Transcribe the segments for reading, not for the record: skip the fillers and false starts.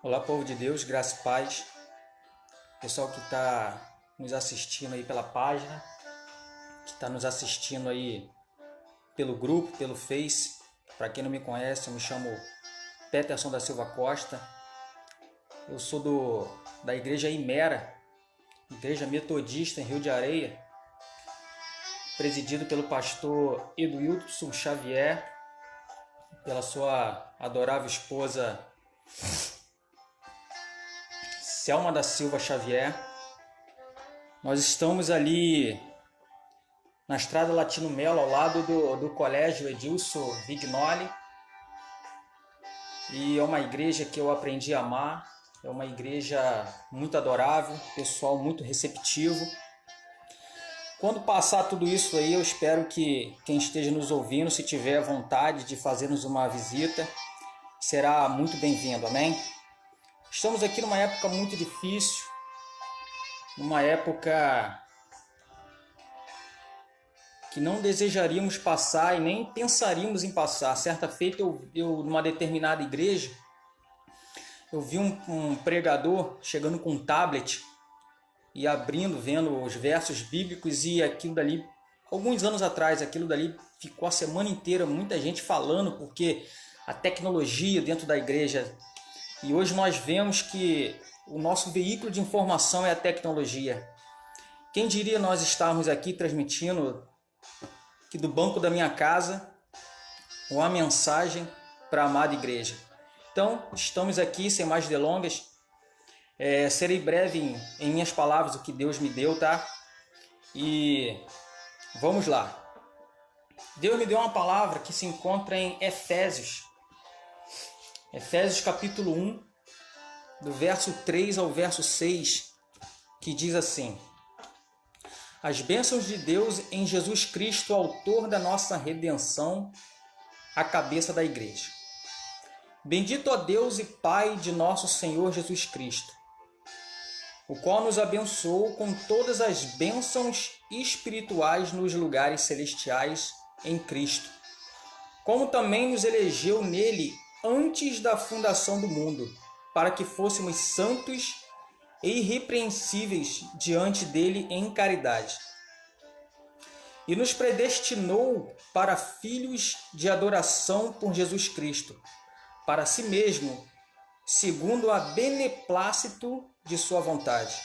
Olá, povo de Deus, graça e paz. Pessoal que está nos assistindo aí pela página, que está nos assistindo aí pelo grupo, pelo Face. Para quem não me conhece, eu me chamo Peterson da Silva Costa. Eu sou da Igreja Imera, Igreja Metodista em Rio de Areia, presidido pelo pastor Eduilson Xavier, pela sua adorável esposa Selma da Silva Xavier. Nós estamos ali na Estrada Latino Melo, ao lado do Colégio Edilson Vignoli. E é uma igreja que eu aprendi a amar, é uma igreja muito adorável, pessoal muito receptivo. Quando passar tudo isso aí, eu espero que quem esteja nos ouvindo, se tiver vontade de fazer-nos uma visita, será muito bem-vindo, amém? Estamos aqui numa época muito difícil, numa época que não desejaríamos passar e nem pensaríamos em passar. Certa feita, eu numa determinada igreja, eu vi um pregador chegando com um tablet e abrindo, vendo os versos bíblicos, e aquilo dali, alguns anos atrás, aquilo dali ficou a semana inteira, muita gente falando, porque a tecnologia dentro da igreja. E hoje nós vemos que o nosso veículo de informação é a tecnologia. Quem diria nós estarmos aqui transmitindo que do banco da minha casa uma mensagem para a amada igreja. Então, estamos aqui sem mais delongas. Serei breve em minhas palavras, o que Deus me deu, tá? E vamos lá. Deus me deu uma palavra que se encontra em Efésios. Efésios capítulo 1, do verso 3 ao verso 6, que diz assim: As bênçãos de Deus em Jesus Cristo, autor da nossa redenção, a cabeça da igreja. Bendito a Deus e Pai de nosso Senhor Jesus Cristo, o qual nos abençoou com todas as bênçãos espirituais nos lugares celestiais em Cristo, como também nos elegeu nele antes da fundação do mundo, para que fôssemos santos e irrepreensíveis diante dele em caridade. E nos predestinou para filhos de adoração por Jesus Cristo, para si mesmo, segundo a beneplácito de sua vontade,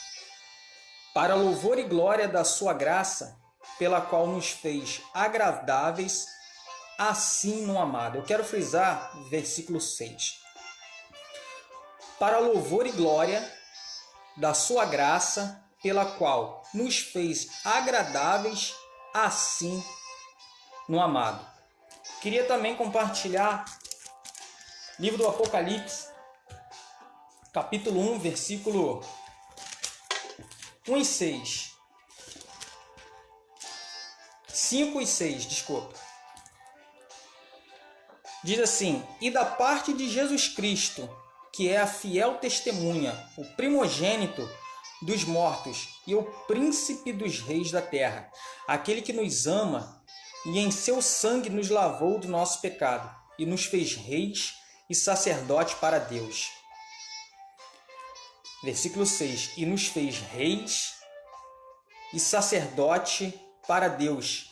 para louvor e glória da sua graça, pela qual nos fez agradáveis assim no amado. Eu quero frisar o versículo 6. Para louvor e glória da sua graça, pela qual nos fez agradáveis assim no amado. Queria também compartilhar livro do Apocalipse, capítulo 1, versículo 1 e 6. 5 e 6, desculpa. Diz assim: E da parte de Jesus Cristo, que é a fiel testemunha, o primogênito dos mortos e o príncipe dos reis da terra, aquele que nos ama e em seu sangue nos lavou do nosso pecado e nos fez reis e sacerdotes para Deus. Versículo 6. E nos fez reis e sacerdote para Deus,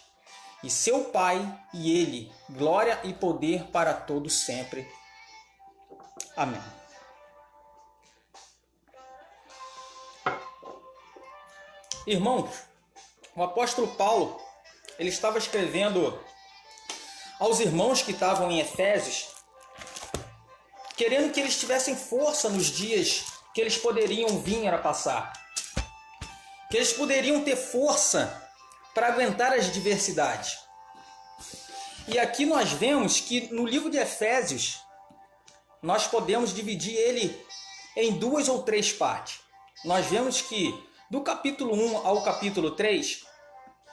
e seu Pai, e ele, glória e poder para todos sempre. Amém. Irmãos, o apóstolo Paulo, ele estava escrevendo aos irmãos que estavam em Efésios, querendo que eles tivessem força nos dias que eles poderiam vir a passar, que eles poderiam ter força para aguentar as adversidades. E aqui nós vemos que no livro de Efésios, nós podemos dividir ele em 2 ou 3 partes. Nós vemos que do capítulo 1 ao capítulo 3,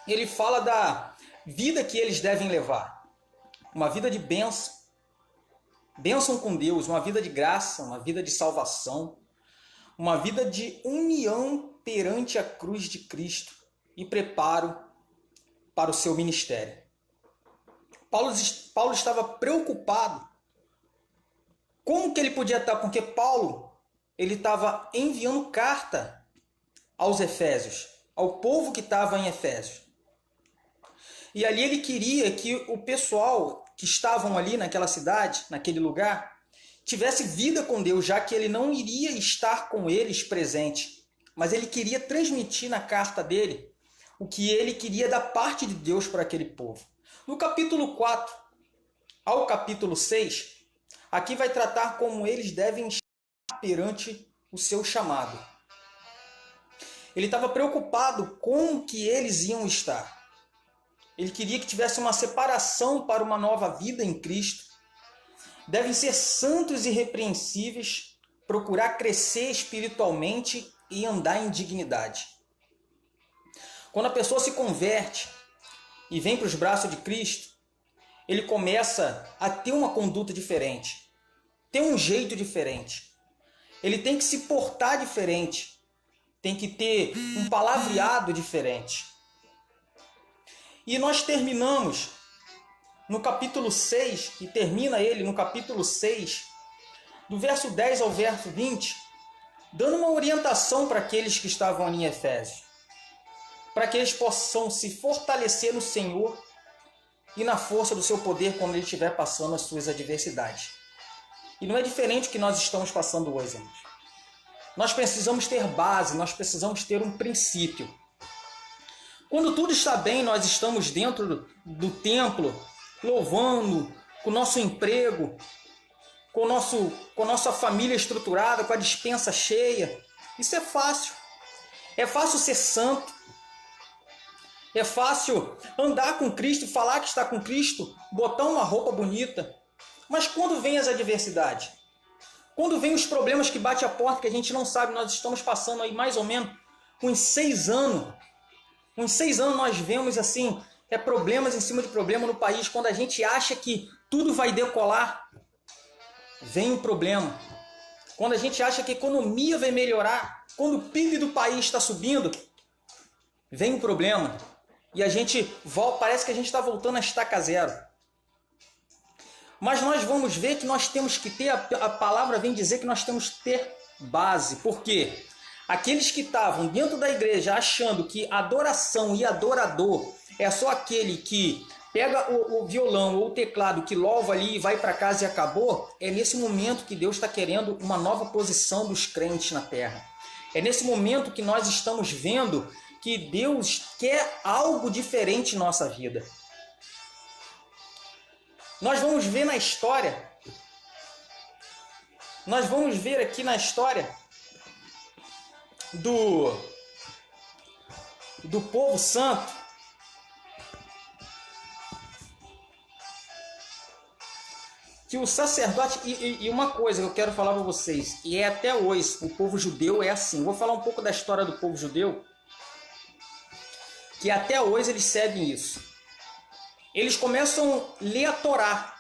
ele fala da vida que eles devem levar. Uma vida de bênção, bênção com Deus, uma vida de graça, uma vida de salvação, uma vida de união perante a cruz de Cristo e preparo para o seu ministério. Paulo estava preocupado. Como que ele podia estar? Porque Paulo ele estava enviando carta aos Efésios, ao povo que estava em Efésios. E ali ele queria que o pessoal que estavam ali naquela cidade, naquele lugar, tivesse vida com Deus, já que ele não iria estar com eles presente. Mas ele queria transmitir na carta dele o que ele queria da parte de Deus para aquele povo. No capítulo 4 ao capítulo 6, aqui vai tratar como eles devem estar perante o seu chamado. Ele estava preocupado com o que eles iam estar. Ele queria que tivesse uma separação para uma nova vida em Cristo. Devem ser santos e irrepreensíveis, procurar crescer espiritualmente e andar em dignidade. Quando a pessoa se converte e vem para os braços de Cristo, ele começa a ter uma conduta diferente, ter um jeito diferente. Ele tem que se portar diferente, tem que ter um palavreado diferente. E nós terminamos no capítulo 6, e termina ele no capítulo 6, do verso 10 ao verso 20, dando uma orientação para aqueles que estavam ali em Efésios, para que eles possam se fortalecer no Senhor e na força do seu poder quando ele estiver passando as suas adversidades. E não é diferente do que nós estamos passando hoje, irmãos. Nós precisamos ter base, nós precisamos ter um princípio. Quando tudo está bem, nós estamos dentro do templo, louvando, com o nosso emprego, com nossa família estruturada, com a despensa cheia. Isso é fácil. É fácil ser santo. É fácil andar com Cristo, falar que está com Cristo, botar uma roupa bonita. Mas quando vem as adversidades? Quando vem os problemas que batem a porta, que a gente não sabe, nós estamos passando aí mais ou menos uns 6 anos. Uns 6 anos nós vemos assim, problemas em cima de problema no país. Quando a gente acha que tudo vai decolar, vem o problema. Quando a gente acha que a economia vai melhorar, quando o PIB do país está subindo, vem o problema. E a gente volta, parece que a gente está voltando a estaca zero. Mas nós vamos ver que nós temos que ter, a palavra vem dizer que nós temos que ter base. Por quê? Aqueles que estavam dentro da igreja achando que adoração e adorador é só aquele que pega o violão ou o teclado, que louva ali e vai para casa e acabou, é nesse momento que Deus está querendo uma nova posição dos crentes na terra. É nesse momento que nós estamos vendo que Deus quer algo diferente em nossa vida. Nós vamos ver na história, nós vamos ver aqui na história do povo santo, que o sacerdote, e uma coisa que eu quero falar para vocês, e é até hoje, o povo judeu é assim. Vou falar um pouco da história do povo judeu, que até hoje eles seguem isso. Eles começam a ler a Torá.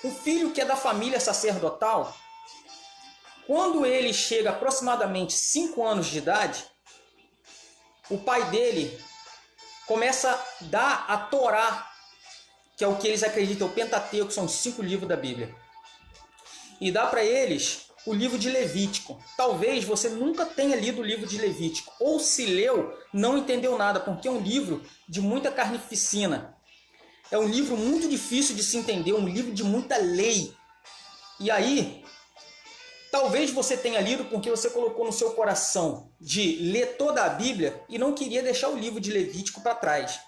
O filho que é da família sacerdotal, quando ele chega aproximadamente 5 anos de idade, o pai dele começa a dar a Torá, que é o que eles acreditam, o Pentateuco, são os 5 livros da Bíblia. E dá para eles o livro de Levítico. Talvez você nunca tenha lido o livro de Levítico, ou se leu, não entendeu nada, porque é um livro de muita carnificina. É um livro muito difícil de se entender, um livro de muita lei. E aí, talvez você tenha lido porque você colocou no seu coração de ler toda a Bíblia e não queria deixar o livro de Levítico para trás.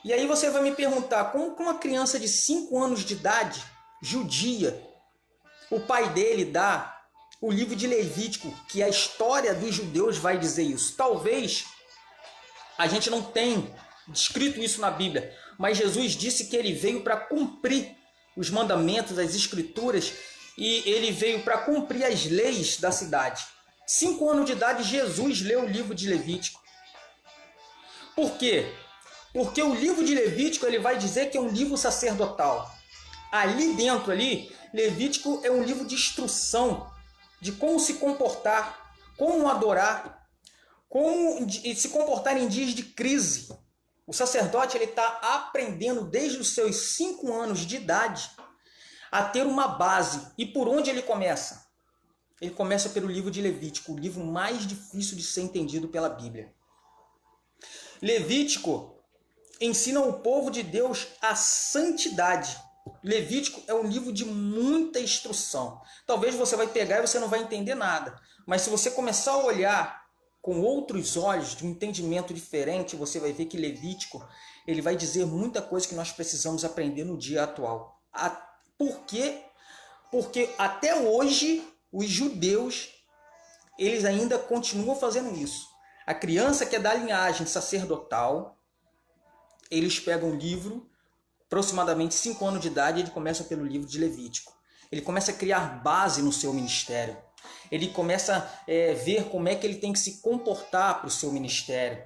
E aí você vai me perguntar, como que uma criança de 5 anos de idade, judia, o pai dele dá o livro de Levítico, que a história dos judeus vai dizer isso. Talvez a gente não tenha escrito isso na Bíblia, mas Jesus disse que ele veio para cumprir os mandamentos, as escrituras, e ele veio para cumprir as leis da cidade. 5 anos de idade, Jesus leu o livro de Levítico. Por quê? Porque o livro de Levítico ele vai dizer que é um livro sacerdotal. Ali dentro, Levítico é um livro de instrução, de como se comportar, como adorar, como se comportar em dias de crise. O sacerdote está aprendendo desde os seus 5 anos de idade a ter uma base. E por onde ele começa? Ele começa pelo livro de Levítico, o livro mais difícil de ser entendido pela Bíblia. Levítico ensina o povo de Deus a santidade. Levítico é um livro de muita instrução. Talvez você vai pegar e você não vai entender nada. Mas se você começar a olhar com outros olhos, de um entendimento diferente, você vai ver que Levítico ele vai dizer muita coisa que nós precisamos aprender no dia atual. Por quê? Porque até hoje os judeus eles ainda continuam fazendo isso. A criança que é da linhagem sacerdotal, eles pegam um livro, aproximadamente 5 anos de idade, ele começa pelo livro de Levítico. Ele começa a criar base no seu ministério. Ele começa a ver como é que ele tem que se comportar para o seu ministério.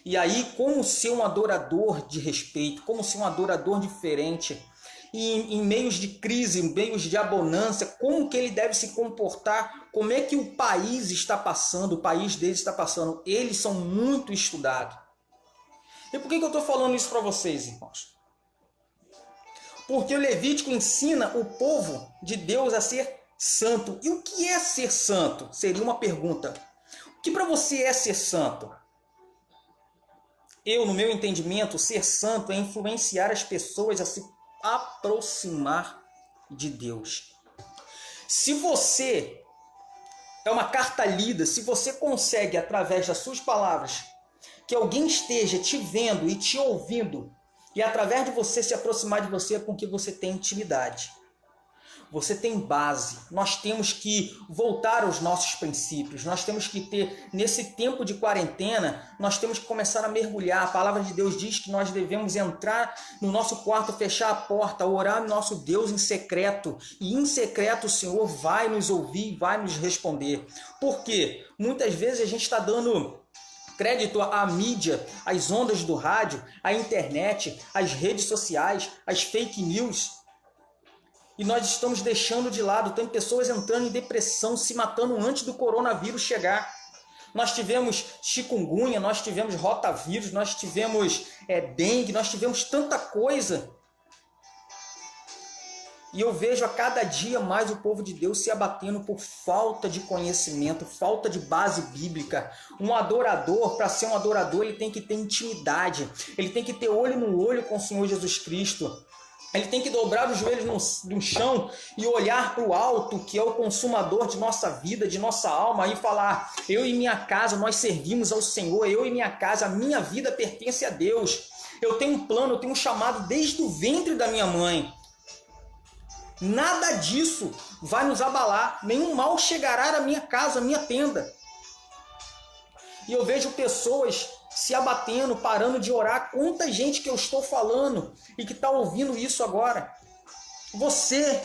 E aí, como ser um adorador de respeito, como ser um adorador diferente. E em meios de crise, em meios de abonância, como que ele deve se comportar, como é que o país está passando, o país deles está passando. Eles são muito estudados. E por que eu estou falando isso para vocês, irmãos? Porque o Levítico ensina o povo de Deus a ser santo. E o que é ser santo? Seria uma pergunta. O que para você é ser santo? No meu entendimento, ser santo é influenciar as pessoas a se aproximar de Deus. Se você é uma carta lida, se você consegue, através das suas palavras, que alguém esteja te vendo e te ouvindo, e através de você se aproximar de você, é com que você tem intimidade. Você tem base. Nós temos que voltar aos nossos princípios. Nós temos que ter, nesse tempo de quarentena, nós temos que começar a mergulhar. A palavra de Deus diz que nós devemos entrar no nosso quarto, fechar a porta, orar no nosso Deus em secreto. E em secreto o Senhor vai nos ouvir, vai nos responder. Por quê? Muitas vezes a gente está dando crédito à mídia, às ondas do rádio, à internet, às redes sociais, às fake news. E nós estamos deixando de lado, tem pessoas entrando em depressão, se matando antes do coronavírus chegar. Nós tivemos chikungunya, nós tivemos rotavírus, nós tivemos dengue, nós tivemos tanta coisa. E eu vejo a cada dia mais o povo de Deus se abatendo por falta de conhecimento, falta de base bíblica. Um adorador, para ser um adorador, ele tem que ter intimidade, ele tem que ter olho no olho com o Senhor Jesus Cristo. Ele tem que dobrar os joelhos no chão e olhar para o alto, que é o consumador de nossa vida, de nossa alma, e falar: eu e minha casa, nós servimos ao Senhor, eu e minha casa, a minha vida pertence a Deus. Eu tenho um plano, eu tenho um chamado desde o ventre da minha mãe. Nada disso vai nos abalar, nenhum mal chegará à minha casa, à minha tenda. E eu vejo pessoas se abatendo, parando de orar. Quanta gente que eu estou falando e que está ouvindo isso agora. Você,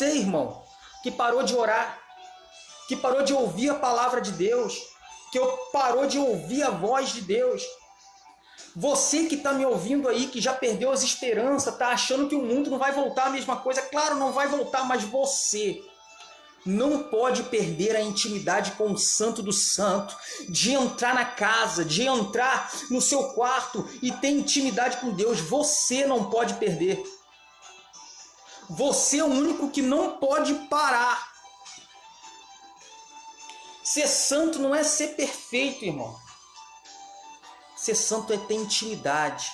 irmão, que parou de orar, que parou de ouvir a palavra de Deus, que parou de ouvir a voz de Deus. Você que está me ouvindo aí, que já perdeu as esperanças, está achando que o mundo não vai voltar a mesma coisa. Claro, não vai voltar, mas você não pode perder a intimidade com o Santo do Santo, de entrar na casa, de entrar no seu quarto e ter intimidade com Deus. Você não pode perder. Você é o único que não pode parar. Ser santo não é ser perfeito, irmão. Ser santo é ter intimidade.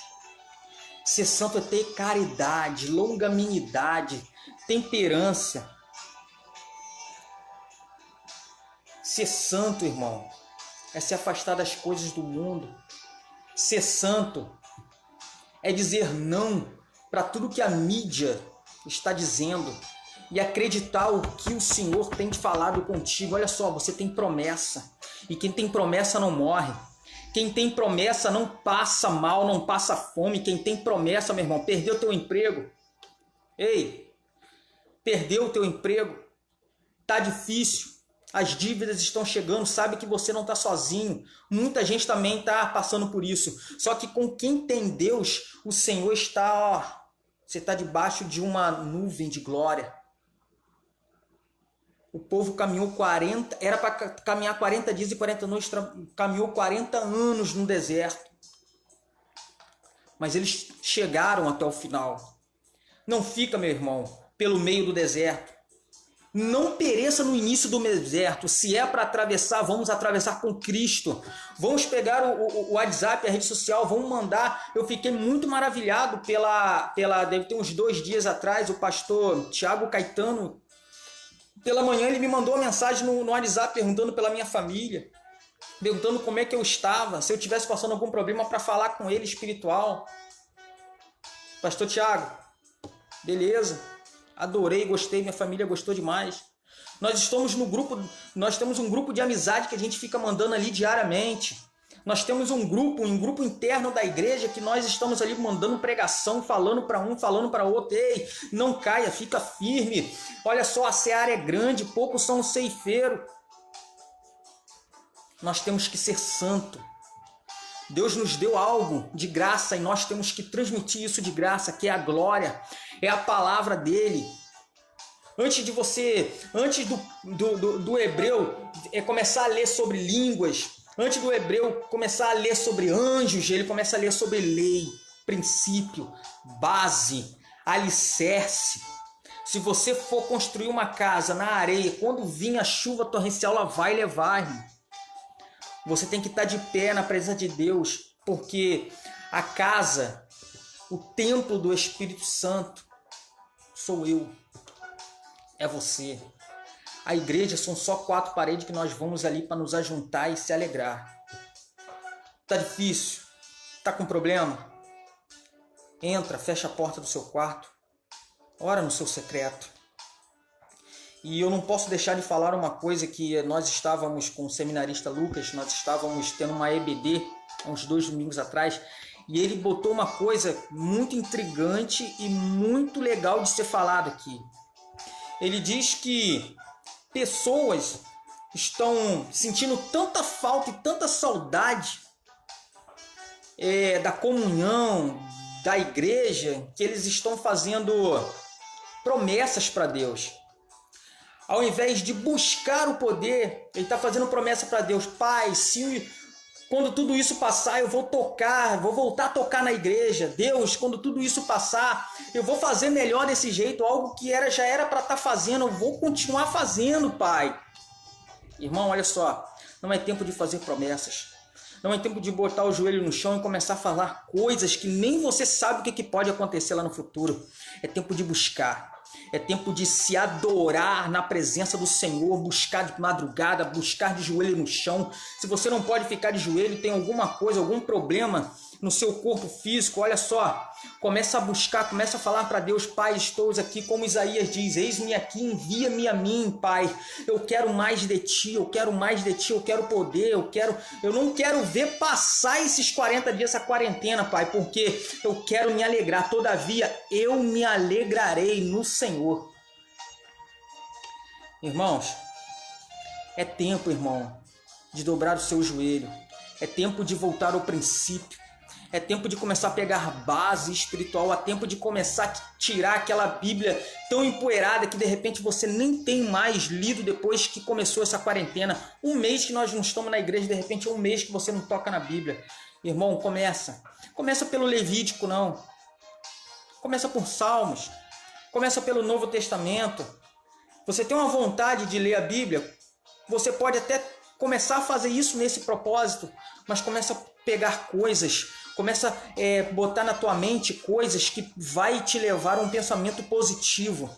Ser santo é ter caridade, longanimidade, temperança. Ser santo, irmão, é se afastar das coisas do mundo. Ser santo é dizer não para tudo que a mídia está dizendo e acreditar o que o Senhor tem falado contigo. Olha só, você tem promessa. E quem tem promessa não morre. Quem tem promessa não passa mal, não passa fome. Quem tem promessa, meu irmão, perdeu o teu emprego. Ei, perdeu o teu emprego. Tá difícil. As dívidas estão chegando, sabe que você não está sozinho. Muita gente também está passando por isso. Só que com quem tem Deus, o Senhor está... Você está debaixo de uma nuvem de glória. O povo caminhou 40... Era para caminhar 40 dias e 40 noites. Caminhou 40 anos no deserto. Mas eles chegaram até o final. Não fica, meu irmão, pelo meio do deserto. Não pereça no início do deserto. Se é para atravessar, vamos atravessar com Cristo. Vamos pegar o WhatsApp, a rede social, vamos mandar. Eu fiquei muito maravilhado deve ter uns 2 dias atrás, o pastor Tiago Caetano, pela manhã ele me mandou uma mensagem no WhatsApp perguntando pela minha família, perguntando como é que eu estava, se eu estivesse passando algum problema, para falar com ele espiritual. Pastor Tiago, beleza, adorei, gostei, minha família gostou demais. Nós estamos no grupo, nós temos um grupo de amizade que a gente fica mandando ali diariamente. Nós temos um grupo interno da igreja que nós estamos ali mandando pregação, falando para um, falando para outro. Ei, não caia, fica firme. Olha só, a seara é grande, poucos são os ceifeiros. Nós temos que ser santo. Deus nos deu algo de graça e nós temos que transmitir isso de graça, que é a glória, é a palavra dele. Antes do hebreu começar a ler sobre línguas, antes do hebreu começar a ler sobre anjos, ele começa a ler sobre lei, princípio, base, alicerce. Se você for construir uma casa na areia, quando vir a chuva torrencial, ela vai levar, irmão. Você tem que estar de pé na presença de Deus, porque a casa, o templo do Espírito Santo, sou eu, é você. A igreja são só 4 paredes que nós vamos ali para nos ajuntar e se alegrar. Tá difícil? Tá com problema? Entra, fecha a porta do seu quarto, ora no seu secreto. E eu não posso deixar de falar uma coisa que nós estávamos com o seminarista Lucas, nós estávamos tendo uma EBD há uns 2 domingos atrás, e ele botou uma coisa muito intrigante e muito legal de ser falado aqui. Ele diz que pessoas estão sentindo tanta falta e tanta saudade da comunhão, da igreja, que eles estão fazendo promessas para Deus. Ao invés de buscar o poder, ele está fazendo promessa para Deus. Pai, quando tudo isso passar, eu vou voltar a tocar na igreja. Deus, quando tudo isso passar, eu vou fazer melhor desse jeito. Algo que já era para estar fazendo, eu vou continuar fazendo, Pai. Irmão, olha só, não é tempo de fazer promessas. Não é tempo de botar o joelho no chão e começar a falar coisas que nem você sabe o que pode acontecer lá no futuro. É tempo de buscar. É tempo de se adorar na presença do Senhor, buscar de madrugada, buscar de joelho no chão. Se você não pode ficar de joelho, tem alguma coisa, algum problema no seu corpo físico, olha só, começa a buscar, começa a falar para Deus: Pai, estou aqui, como Isaías diz, eis-me aqui, envia-me a mim, Pai, eu quero mais de Ti, eu quero mais de Ti, eu quero poder, eu não quero ver passar esses 40 dias, essa quarentena, Pai, porque eu quero me alegrar, todavia eu me alegrarei no Senhor. Irmãos, é tempo, irmão, de dobrar o seu joelho, é tempo de voltar ao princípio, é tempo de começar a pegar base espiritual, é tempo de começar a tirar aquela Bíblia tão empoeirada que de repente você nem tem mais lido depois que começou essa quarentena. 1 mês que nós não estamos na igreja, de repente é 1 mês que você não toca na Bíblia. Irmão, começa pelo Levítico, não. Começa por Salmos, começa pelo Novo Testamento. Você tem uma vontade de ler a Bíblia, você pode até começar a fazer isso nesse propósito, mas começa a pegar coisas, começa a botar na tua mente coisas que vai te levar a um pensamento positivo.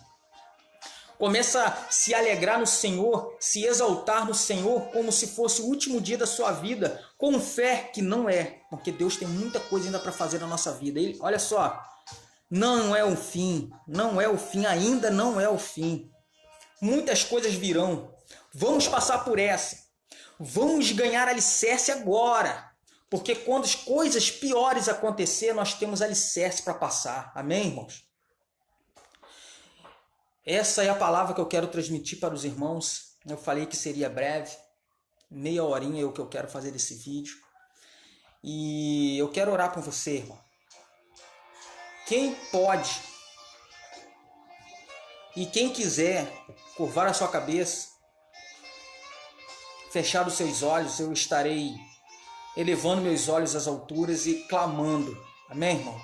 Começa a se alegrar no Senhor, se exaltar no Senhor como se fosse o último dia da sua vida, com fé que não é, porque Deus tem muita coisa ainda para fazer na nossa vida. Olha só, não é o fim, ainda não é o fim. Muitas coisas virão, vamos passar por essa, vamos ganhar alicerce agora. Porque quando as coisas piores acontecer, nós temos alicerce para passar. Amém, irmãos? Essa é a palavra que eu quero transmitir para os irmãos. Eu falei que seria breve. Meia horinha é o que eu quero fazer desse vídeo. E eu quero orar com você, irmão. Quem pode e quem quiser curvar a sua cabeça, fechar os seus olhos, eu estarei elevando meus olhos às alturas e clamando. Amém, irmão?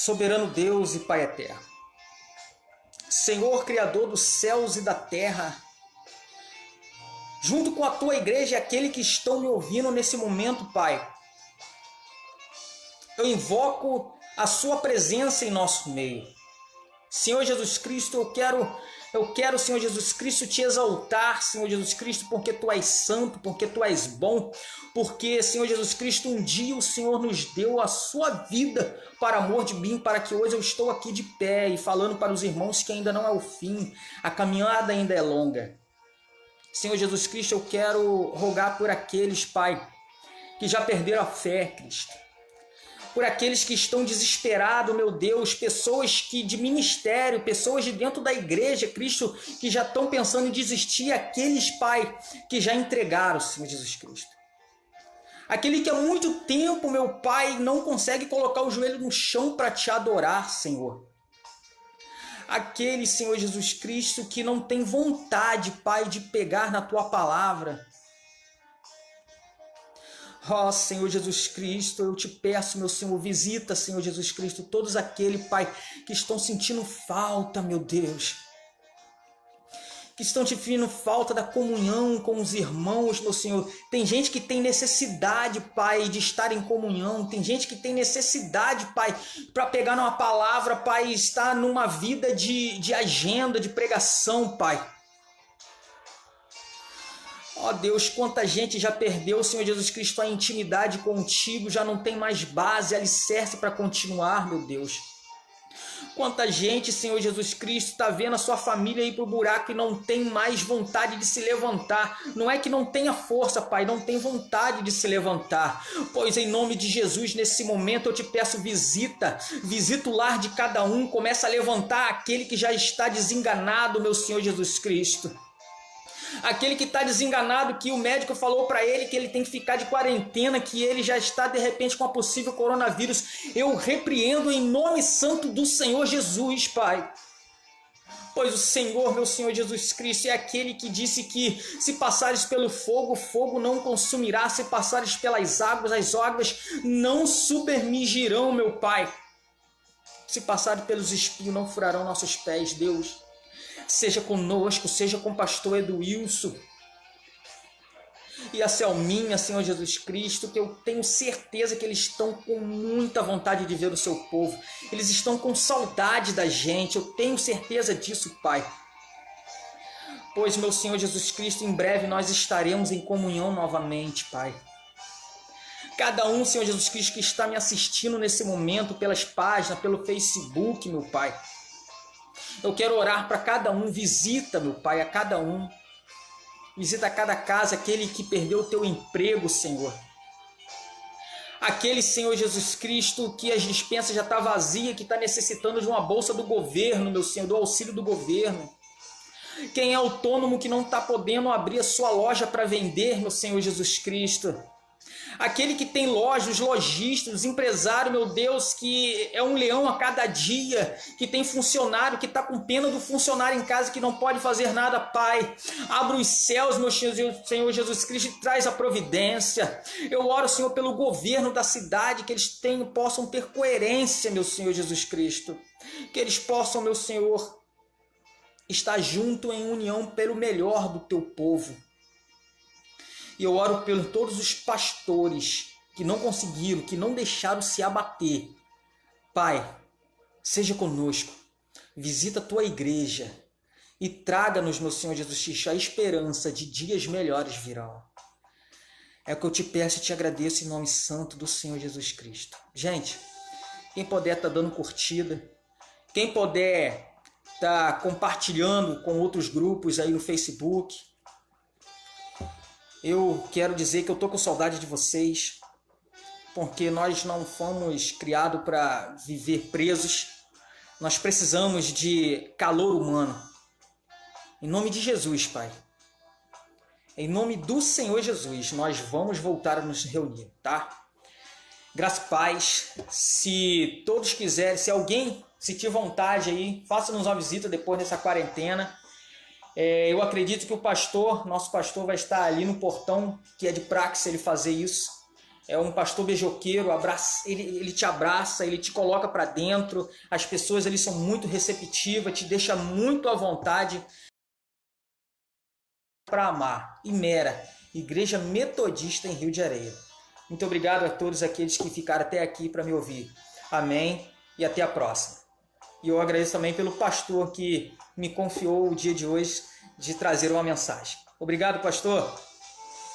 Soberano Deus e Pai eterno, Senhor Criador dos céus e da terra, junto com a tua igreja e aquele que estão me ouvindo nesse momento, Pai, eu invoco a sua presença em nosso meio. Senhor Jesus Cristo, eu quero, Senhor Jesus Cristo, te exaltar, Senhor Jesus Cristo, porque tu és santo, porque tu és bom, porque, Senhor Jesus Cristo, um dia o Senhor nos deu a sua vida para amor de mim, para que hoje eu estou aqui de pé e falando para os irmãos que ainda não é o fim, a caminhada ainda é longa. Senhor Jesus Cristo, eu quero rogar por aqueles, Pai, que já perderam a fé, Cristo. Por aqueles que estão desesperados, meu Deus, pessoas que de ministério, pessoas de dentro da igreja, Cristo, que já estão pensando em desistir, aqueles, Pai, que já entregaram, Senhor Jesus Cristo. Aquele que há muito tempo, meu Pai, não consegue colocar o joelho no chão para te adorar, Senhor. Aquele, Senhor Jesus Cristo, que não tem vontade, Pai, de pegar na tua palavra. Ó Senhor Jesus Cristo, eu te peço, meu Senhor, visita, Senhor Jesus Cristo, todos aqueles, Pai, que estão sentindo falta, meu Deus, que estão te sentindo falta da comunhão com os irmãos, meu Senhor. Tem gente que tem necessidade, Pai, de estar em comunhão, tem gente que tem necessidade, Pai, para pegar numa palavra, Pai, estar numa vida de agenda, de pregação, Pai. Ó Deus, quanta gente já perdeu, Senhor Jesus Cristo, a intimidade contigo, já não tem mais base, alicerce para continuar, meu Deus. Quanta gente, Senhor Jesus Cristo, está vendo a sua família ir para o buraco e não tem mais vontade de se levantar. Não é que não tenha força, Pai, não tem vontade de se levantar. Pois em nome de Jesus, nesse momento eu te peço visita o lar de cada um, começa a levantar aquele que já está desenganado, meu Senhor Jesus Cristo. Aquele que está desenganado, que o médico falou para ele que ele tem que ficar de quarentena, que ele já está de repente com a possível coronavírus. Eu repreendo em nome santo do Senhor Jesus, Pai. Pois o Senhor, meu Senhor Jesus Cristo, é aquele que disse que se passares pelo fogo, o fogo não consumirá. Se passares pelas águas, as águas não submergirão, meu Pai. Se passares pelos espinhos, não furarão nossos pés, Deus. Seja conosco, seja com o pastor Edwilson e a Selminha, Senhor Jesus Cristo, que eu tenho certeza que eles estão com muita vontade de ver o seu povo. Eles estão com saudade da gente, eu tenho certeza disso, Pai. Pois, meu Senhor Jesus Cristo, em breve nós estaremos em comunhão novamente, Pai. Cada um, Senhor Jesus Cristo, que está me assistindo nesse momento pelas páginas, pelo Facebook, meu Pai. Eu quero orar para cada um, visita, meu Pai, a cada um. Visita a cada casa, aquele que perdeu o teu emprego, Senhor. Aquele, Senhor Jesus Cristo, que as dispensas já estão vazias, que está necessitando de uma bolsa do governo, meu Senhor, do auxílio do governo. Quem é autônomo que não está podendo abrir a sua loja para vender, meu Senhor Jesus Cristo. Aquele que tem loja, os lojistas, os empresários, meu Deus, que é um leão a cada dia, que tem funcionário, que está com pena do funcionário em casa, que não pode fazer nada, Pai. Abra os céus, meu Senhor Jesus Cristo, e traz a providência. Eu oro, Senhor, pelo governo da cidade, que eles possam ter coerência, meu Senhor Jesus Cristo. Que eles possam, meu Senhor, estar junto em união pelo melhor do teu povo. E eu oro por todos os pastores que não conseguiram, que não deixaram se abater. Pai, seja conosco, visita a tua igreja e traga-nos, meu Senhor Jesus Cristo, a esperança de dias melhores virão. É o que eu te peço e te agradeço em nome santo do Senhor Jesus Cristo. Gente, quem puder estar dando curtida, quem puder estar compartilhando com outros grupos aí no Facebook, eu quero dizer que eu estou com saudade de vocês, porque nós não fomos criados para viver presos. Nós precisamos de calor humano. Em nome de Jesus, Pai. Em nome do Senhor Jesus, nós vamos voltar a nos reunir, tá? Graça e paz. Se todos quiserem, se alguém sentir vontade aí, faça-nos uma visita depois dessa quarentena. Eu acredito que o pastor, nosso pastor, vai estar ali no portão, que é de praxe ele fazer isso. é um pastor beijoqueiro, ele te abraça, ele te coloca para dentro, as pessoas eles são muito receptivas, te deixa muito à vontade para amar. Imera, Igreja Metodista em Rio de Areia. Muito obrigado a todos aqueles que ficaram até aqui para me ouvir. Amém e até a próxima. E eu agradeço também pelo pastor que me confiou o dia de hoje de trazer uma mensagem. Obrigado, pastor.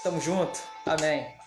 Tamo junto. Amém.